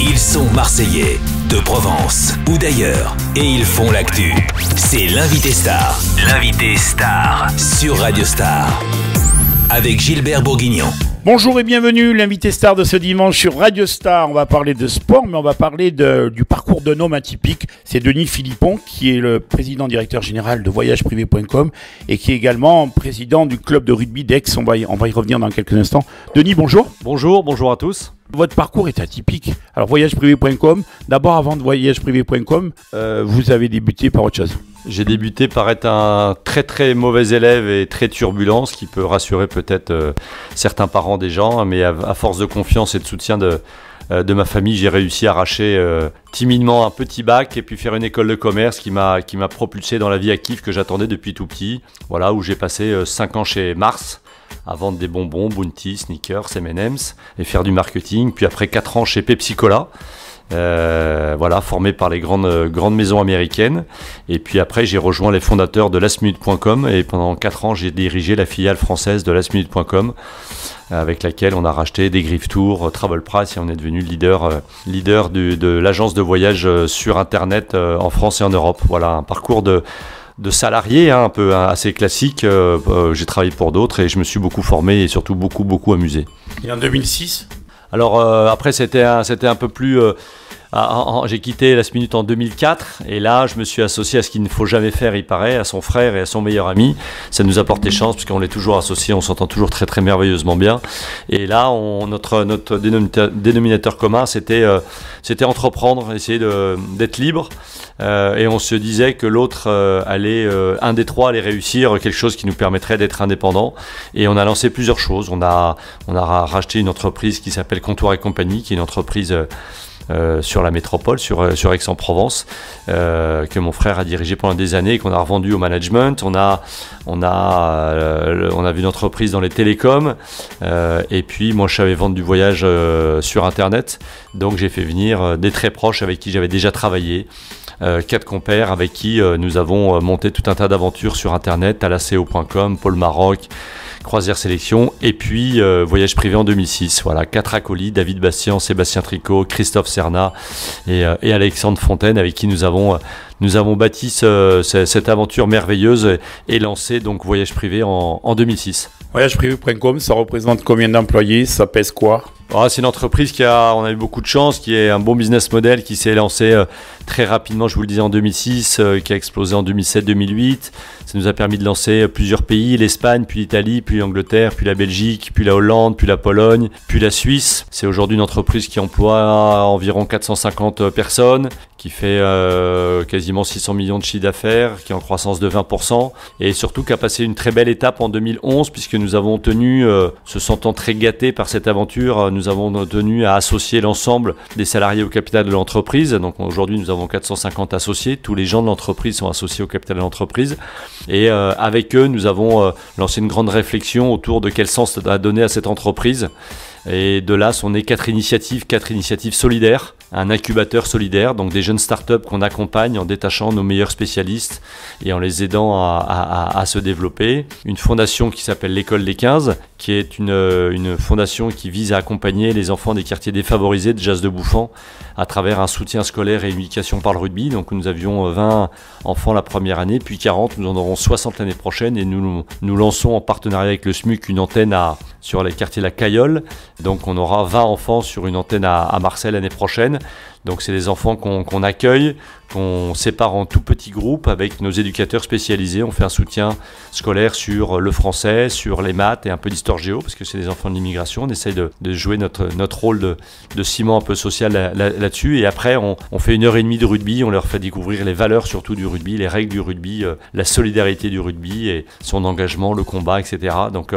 Ils sont Marseillais, de Provence ou d'ailleurs, et ils font l'actu. C'est l'invité star. L'invité star sur Radio Star avec Gilbert Bourguignon. Bonjour et bienvenue, l'invité star de ce dimanche sur Radio Star. On va parler de sport, mais on va parler du parcours d'un homme atypique. C'est Denis Philippon, qui est le président directeur général de voyagesprivés.com et qui est également président du club de rugby d'Aix. On va y revenir dans quelques instants. Denis, bonjour. Bonjour à tous. Votre parcours est atypique. Alors, voyagesprivés.com, d'abord avant de voyagesprivés.com, vous avez débuté par autre chose. J'ai débuté par être un très mauvais élève et très turbulent, ce qui peut rassurer peut-être certains parents des gens, mais à force de confiance et de soutien de ma famille, j'ai réussi à arracher timidement un petit bac et puis faire une école de commerce qui m'a propulsé dans la vie active que j'attendais depuis tout petit. Voilà, où j'ai passé 5 ans chez Mars à vendre des bonbons, Bounty, Snickers, M&M's et faire du marketing. Puis après 4 ans chez Pepsi Cola. Voilà, formé par les grandes maisons américaines. Et puis après, j'ai rejoint les fondateurs de lastminute.com et pendant 4 ans, j'ai dirigé la filiale française de lastminute.com avec laquelle on a racheté des Griff Tours, Travel Price et on est devenu leader de l'agence de voyage sur Internet en France et en Europe. Voilà, un parcours de salarié, un peu assez classique. J'ai travaillé pour d'autres et je me suis beaucoup formé et surtout beaucoup amusé. Et en 2006 ? Alors après c'était un peu plus... j'ai quitté lastminute en 2004 et là je me suis associé à ce qu'il ne faut jamais faire, il paraît, à son frère et à son meilleur ami. Ça nous a porté chance puisqu'on est toujours associés, on s'entend toujours très merveilleusement bien. Et là notre dénominateur commun c'était entreprendre, essayer d'être libre. Et on se disait que l'autre un des trois allait réussir quelque chose qui nous permettrait d'être indépendant. Et on a lancé plusieurs choses. On a racheté une entreprise qui s'appelle Comptoir et Compagnie, qui est une entreprise sur la métropole, sur Aix-en-Provence, que mon frère a dirigé pendant des années et qu'on a revendu au management. On a vu une entreprise dans les télécoms et puis moi je savais vendre du voyage sur Internet, donc j'ai fait venir des très proches avec qui j'avais déjà travaillé. 4 compères avec qui nous avons monté tout un tas d'aventures sur Internet, alaceo.com, Paul Maroc, Croisière Sélection et puis Voyage Privé en 2006. Voilà, 4 acolytes, David Bastien, Sébastien Tricot, Christophe Serna et Alexandre Fontaine avec qui nous avons bâti cette aventure merveilleuse et lancé donc Voyage Privé en 2006. Voyagesprivés.com, ça représente combien d'employés? Ça pèse quoi? C'est une entreprise on a eu beaucoup de chance, qui est un bon business model, qui s'est lancé très rapidement, je vous le disais, en 2006, qui a explosé en 2007-2008. Ça nous a permis de lancer plusieurs pays, l'Espagne, puis l'Italie, puis l'Angleterre, puis la Belgique, puis la Hollande, puis la Pologne, puis la Suisse. C'est aujourd'hui une entreprise qui emploie environ 450 personnes, qui fait quasiment 600 millions de chiffre d'affaires, qui est en croissance de 20%, et surtout qui a passé une très belle étape en 2011, puisque nous avons tenu, se sentant très gâtés par cette aventure, nous avons tenu à associer l'ensemble des salariés au capital de l'entreprise. Donc aujourd'hui, nous avons 450 associés. Tous les gens de l'entreprise sont associés au capital de l'entreprise. Et avec eux, nous avons lancé une grande réflexion autour de quel sens donner à cette entreprise. Et de là sont nées 4 initiatives solidaires, un incubateur solidaire, donc des jeunes startups qu'on accompagne en détachant nos meilleurs spécialistes et en les aidant à se développer. Une fondation qui s'appelle l'École des 15, qui est une fondation qui vise à accompagner les enfants des quartiers défavorisés de Jas de Bouffan à travers un soutien scolaire et une éducation par le rugby. Donc nous avions 20 enfants la première année, puis 40, nous en aurons 60 l'année prochaine et nous lançons en partenariat avec le SMUC une antenne sur les quartiers La Cayolle. Donc on aura 20 enfants sur une antenne à Marseille l'année prochaine. Donc c'est des enfants qu'on accueille, qu'on sépare en tout petits groupes avec nos éducateurs spécialisés. On fait un soutien scolaire sur le français, sur les maths et un peu d'histoire géo, parce que c'est des enfants de l'immigration. On essaye de jouer notre rôle de ciment un peu social là-dessus. Et après, on fait 1h30 de rugby. On leur fait découvrir les valeurs surtout du rugby, les règles du rugby, la solidarité du rugby et son engagement, le combat, etc. Donc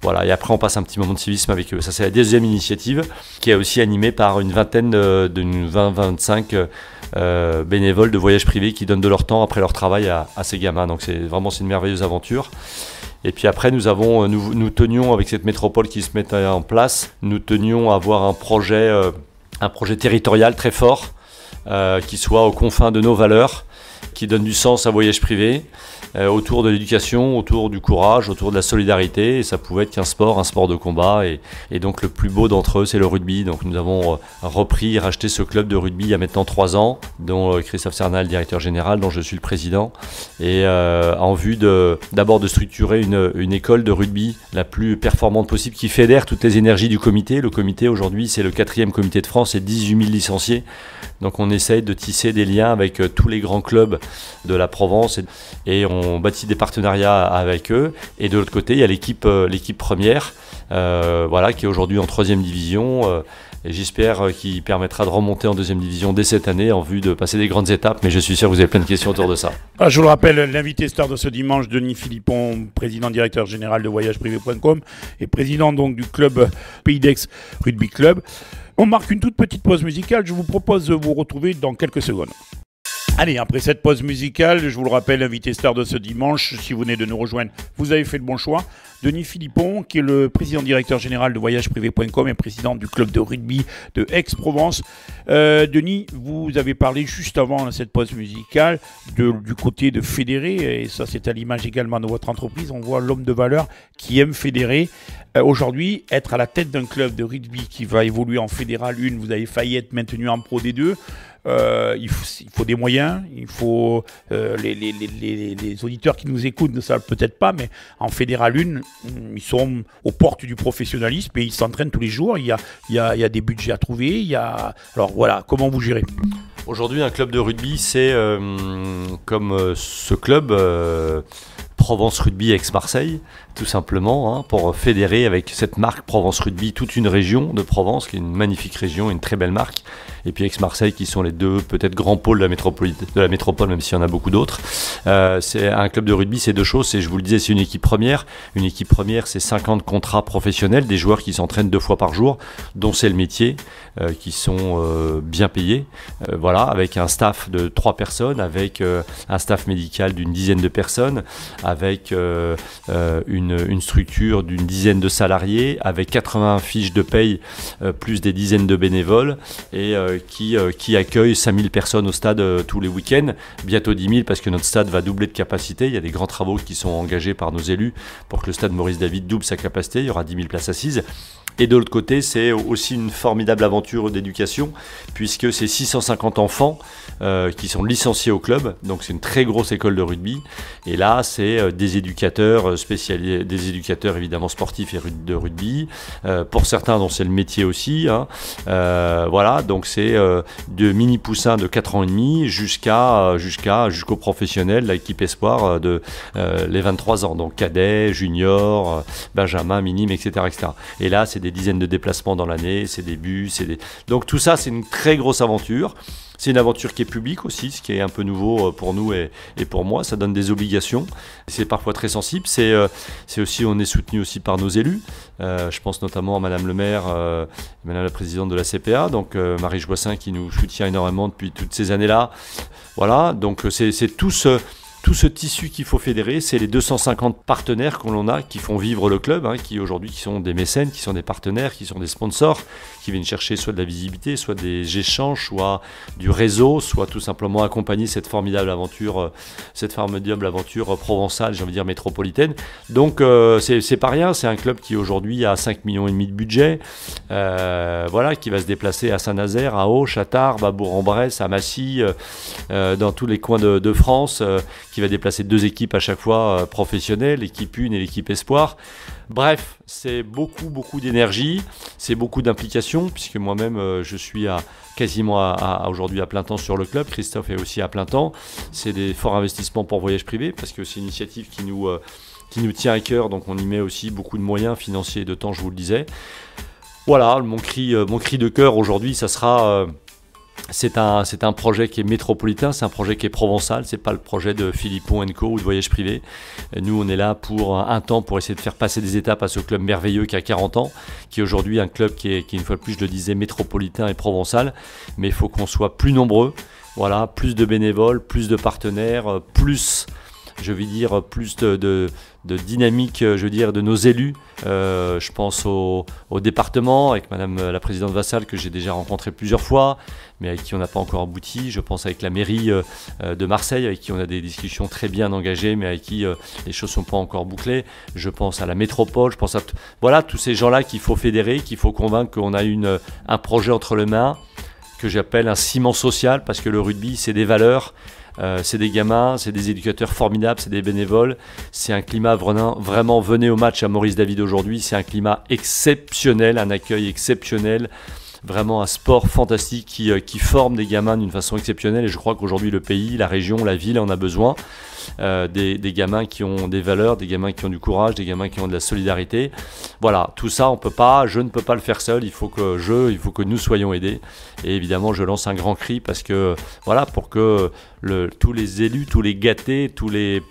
voilà. Et après, on passe un petit moment de civisme avec eux. Ça, c'est la deuxième initiative qui est aussi animée par une vingtaine de 20-25 bénévoles de voyage privé qui donnent de leur temps après leur travail à ces gamins. Donc c'est une merveilleuse aventure. Et puis après, nous tenions, avec cette métropole qui se met en place, nous tenions à avoir un projet territorial très fort qui soit aux confins de nos valeurs qui donne du sens à Voyage Privé, autour de l'éducation, autour du courage, autour de la solidarité. Et ça pouvait être qu'un sport, un sport de combat. Et donc le plus beau d'entre eux, c'est le rugby. Donc nous avons repris et racheté ce club de rugby il y a maintenant 3 ans, dont Christophe Cernal, le directeur général, dont je suis le président. Et en vue d'abord de structurer une école de rugby la plus performante possible, qui fédère toutes les énergies du comité. Le comité aujourd'hui, c'est le 4e comité de France et 18 000 licenciés. Donc on essaye de tisser des liens avec tous les grands clubs de la Provence et on bâtit des partenariats avec eux. Et de l'autre côté, il y a l'équipe première, voilà, qui est aujourd'hui en 3e division. Et j'espère qu'il permettra de remonter en 2e division dès cette année en vue de passer des grandes étapes. Mais je suis sûr que vous avez plein de questions autour de ça. Je vous le rappelle, l'invité star de ce dimanche, Denis Philippon, président directeur général de voyageprivé.com et président donc du club Pays d'Aix Rugby Club. On marque une toute petite pause musicale. Je vous propose de vous retrouver dans quelques secondes. Allez, après cette pause musicale, je vous le rappelle, l'invité star de ce dimanche, si vous venez de nous rejoindre, vous avez fait le bon choix. Denis Philippon, qui est le président directeur général de voyageprivé.com et président du club de rugby de Aix-Provence. Denis, vous avez parlé juste avant cette pause musicale du côté de fédérer, et ça c'est à l'image également de votre entreprise. On voit l'homme de valeur qui aime fédérer. Aujourd'hui, être à la tête d'un club de rugby qui va évoluer en fédéral 1, vous avez failli être maintenu en Pro D2. Il faut des moyens, il faut les auditeurs qui nous écoutent ne savent peut-être pas, mais en fédéral 1, ils sont aux portes du professionnalisme et ils s'entraînent tous les jours. Il y a des budgets à trouver. Alors voilà, comment vous gérez? Aujourd'hui, un club de rugby, c'est comme ce club Provence Rugby Aix-Marseille, tout simplement, pour fédérer avec cette marque Provence Rugby toute une région de Provence, qui est une magnifique région, une très belle marque, et puis Aix-Marseille qui sont les deux peut-être grands pôles de la métropole, même s'il y en a beaucoup d'autres. C'est un club de rugby, c'est deux choses, je vous le disais, c'est une équipe première. Une équipe première, c'est 50 contrats professionnels, des joueurs qui s'entraînent 2 fois par jour, dont c'est le métier, qui sont bien payés, voilà, avec un staff de 3 personnes, avec un staff médical d'une dizaine de personnes, avec une structure d'une dizaine de salariés, avec 80 fiches de paye, plus des dizaines de bénévoles, et qui accueille 5000 personnes au stade tous les week-ends, bientôt 10 000 parce que notre stade va doubler de capacité. Il y a des grands travaux qui sont engagés par nos élus pour que le stade Maurice David double sa capacité. Il y aura 10 000 places assises. Et de l'autre côté, c'est aussi une formidable aventure d'éducation, puisque c'est 650 enfants qui sont licenciés au club, donc c'est une très grosse école de rugby. Et là, c'est des éducateurs spécialisés, des éducateurs évidemment sportifs et de rugby, pour certains dont c'est le métier aussi. Voilà, donc c'est de mini poussins de 4 ans et demi jusqu'au professionnel, l'équipe espoir de les 23 ans, donc cadet, junior, benjamin, minime, etc., etc. Et là, c'est des dizaines de déplacements dans l'année, c'est des bus, donc tout ça, c'est une très grosse aventure. C'est une aventure qui est publique aussi, ce qui est un peu nouveau pour nous et pour moi. Ça donne des obligations. C'est parfois très sensible. C'est aussi, on est soutenu aussi par nos élus. Je pense notamment à Madame le maire, Madame la présidente de la CPA, donc Marie Joissin, qui nous soutient énormément depuis toutes ces années-là. Voilà, donc c'est tout ce tissu qu'il faut fédérer, c'est les 250 partenaires que l'on a qui font vivre le club, qui aujourd'hui qui sont des mécènes, qui sont des partenaires, qui sont des sponsors, qui viennent chercher soit de la visibilité, soit des échanges, soit du réseau, soit tout simplement accompagner cette formidable aventure provençale, j'ai envie de dire métropolitaine. Donc c'est pas rien, c'est un club qui aujourd'hui a 5,5 millions de budget, voilà, qui va se déplacer à Saint-Nazaire, à Auch, à Tarbes, à Bourg-en-Bresse, à Massy, dans tous les coins de France, qui va déplacer 2 équipes à chaque fois professionnelles, l'équipe 1 et l'équipe espoir. Bref, c'est beaucoup d'énergie, c'est beaucoup d'implication, puisque moi-même je suis quasiment aujourd'hui à plein temps sur le club. Christophe est aussi à plein temps. C'est des forts investissements pour Voyage Privé, parce que c'est une initiative qui nous tient à cœur, donc on y met aussi beaucoup de moyens financiers et de temps, je vous le disais. Voilà, mon cri de cœur aujourd'hui, ça sera... C'est un projet qui est métropolitain, c'est un projet qui est provençal, c'est pas le projet de Philippon & Co ou de Voyage Privé. Nous, on est là pour un temps pour essayer de faire passer des étapes à ce club merveilleux qui a 40 ans, qui est aujourd'hui un club qui est, une fois de plus, je le disais, métropolitain et provençal. Mais il faut qu'on soit plus nombreux, voilà, plus de bénévoles, plus de partenaires, plus... je vais dire plus de dynamique, je veux dire, de nos élus. Je pense au département, avec Madame la Présidente Vassal, que j'ai déjà rencontré plusieurs fois, mais avec qui on n'a pas encore abouti. Je pense avec la mairie de Marseille, avec qui on a des discussions très bien engagées, mais avec qui les choses ne sont pas encore bouclées. Je pense à la métropole, je pense à voilà, tous ces gens-là qu'il faut fédérer, qu'il faut convaincre qu'on a un projet entre les mains, que j'appelle un ciment social, parce que le rugby, c'est des valeurs. C'est des gamins, c'est des éducateurs formidables, c'est des bénévoles. C'est un climat vraiment, venez au match à Maurice David aujourd'hui, c'est un climat exceptionnel, un accueil exceptionnel, vraiment un sport fantastique qui forme des gamins d'une façon exceptionnelle. Et je crois qu'aujourd'hui le pays, la région, la ville en a besoin. Des gamins qui ont des valeurs, des gamins qui ont du courage, des gamins qui ont de la solidarité. Voilà, tout ça, je ne peux pas le faire seul, il faut que nous soyons aidés. Et évidemment, je lance un grand cri parce que, voilà, pour que tous les élus, tous les gâtés, tous les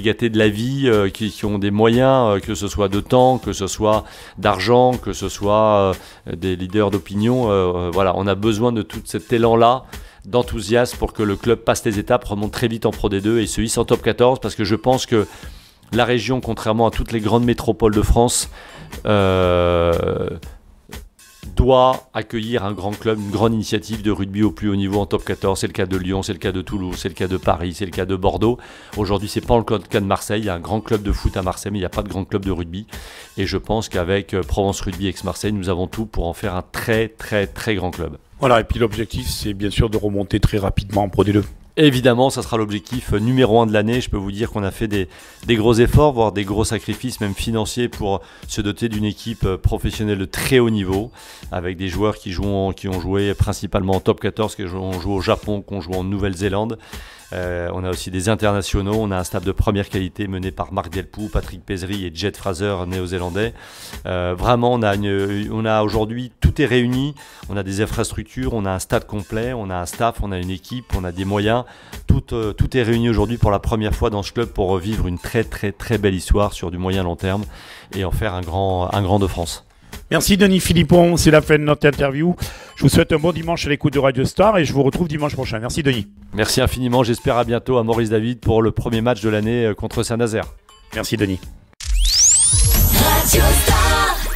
gâtés de la vie qui ont des moyens, que ce soit de temps, que ce soit d'argent, que ce soit des leaders d'opinion, voilà, on a besoin de tout cet élan-là, d'enthousiasme pour que le club passe les étapes, remonte très vite en Pro D2 et se hisse en top 14, parce que je pense que la région, contrairement à toutes les grandes métropoles de France, doit accueillir un grand club, une grande initiative de rugby au plus haut niveau en top 14. C'est le cas de Lyon, c'est le cas de Toulouse, c'est le cas de Paris, c'est le cas de Bordeaux. Aujourd'hui, c'est pas le cas de Marseille. Il y a un grand club de foot à Marseille, mais il n'y a pas de grand club de rugby. Et je pense qu'avec Provence Rugby Aix-Marseille, nous avons tout pour en faire un très, très, très grand club. Voilà, et puis l'objectif, c'est bien sûr de remonter très rapidement en Pro D2. Évidemment, ça sera l'objectif numéro 1 de l'année. Je peux vous dire qu'on a fait des gros efforts, voire des gros sacrifices, même financiers, pour se doter d'une équipe professionnelle de très haut niveau, avec des joueurs qui ont joué principalement en top 14, qui ont joué au Japon, qui ont joué en Nouvelle-Zélande. On a aussi des internationaux, on a un staff de première qualité mené par Marc Delpoux, Patrick Pézery et Jet Fraser, néo-zélandais. Vraiment, on a aujourd'hui, tout est réuni, on a des infrastructures, on a un stade complet, on a un staff, on a une équipe, on a des moyens. Tout est réuni aujourd'hui pour la première fois dans ce club pour vivre une très très très belle histoire sur du moyen long terme et en faire un grand de France. Merci Denis Philippon, c'est la fin de notre interview. Je vous souhaite un bon dimanche à l'écoute de Radio Star et je vous retrouve dimanche prochain. Merci Denis. Merci infiniment, j'espère à bientôt à Maurice David pour le premier match de l'année contre Saint-Nazaire. Merci Denis. Radio Star.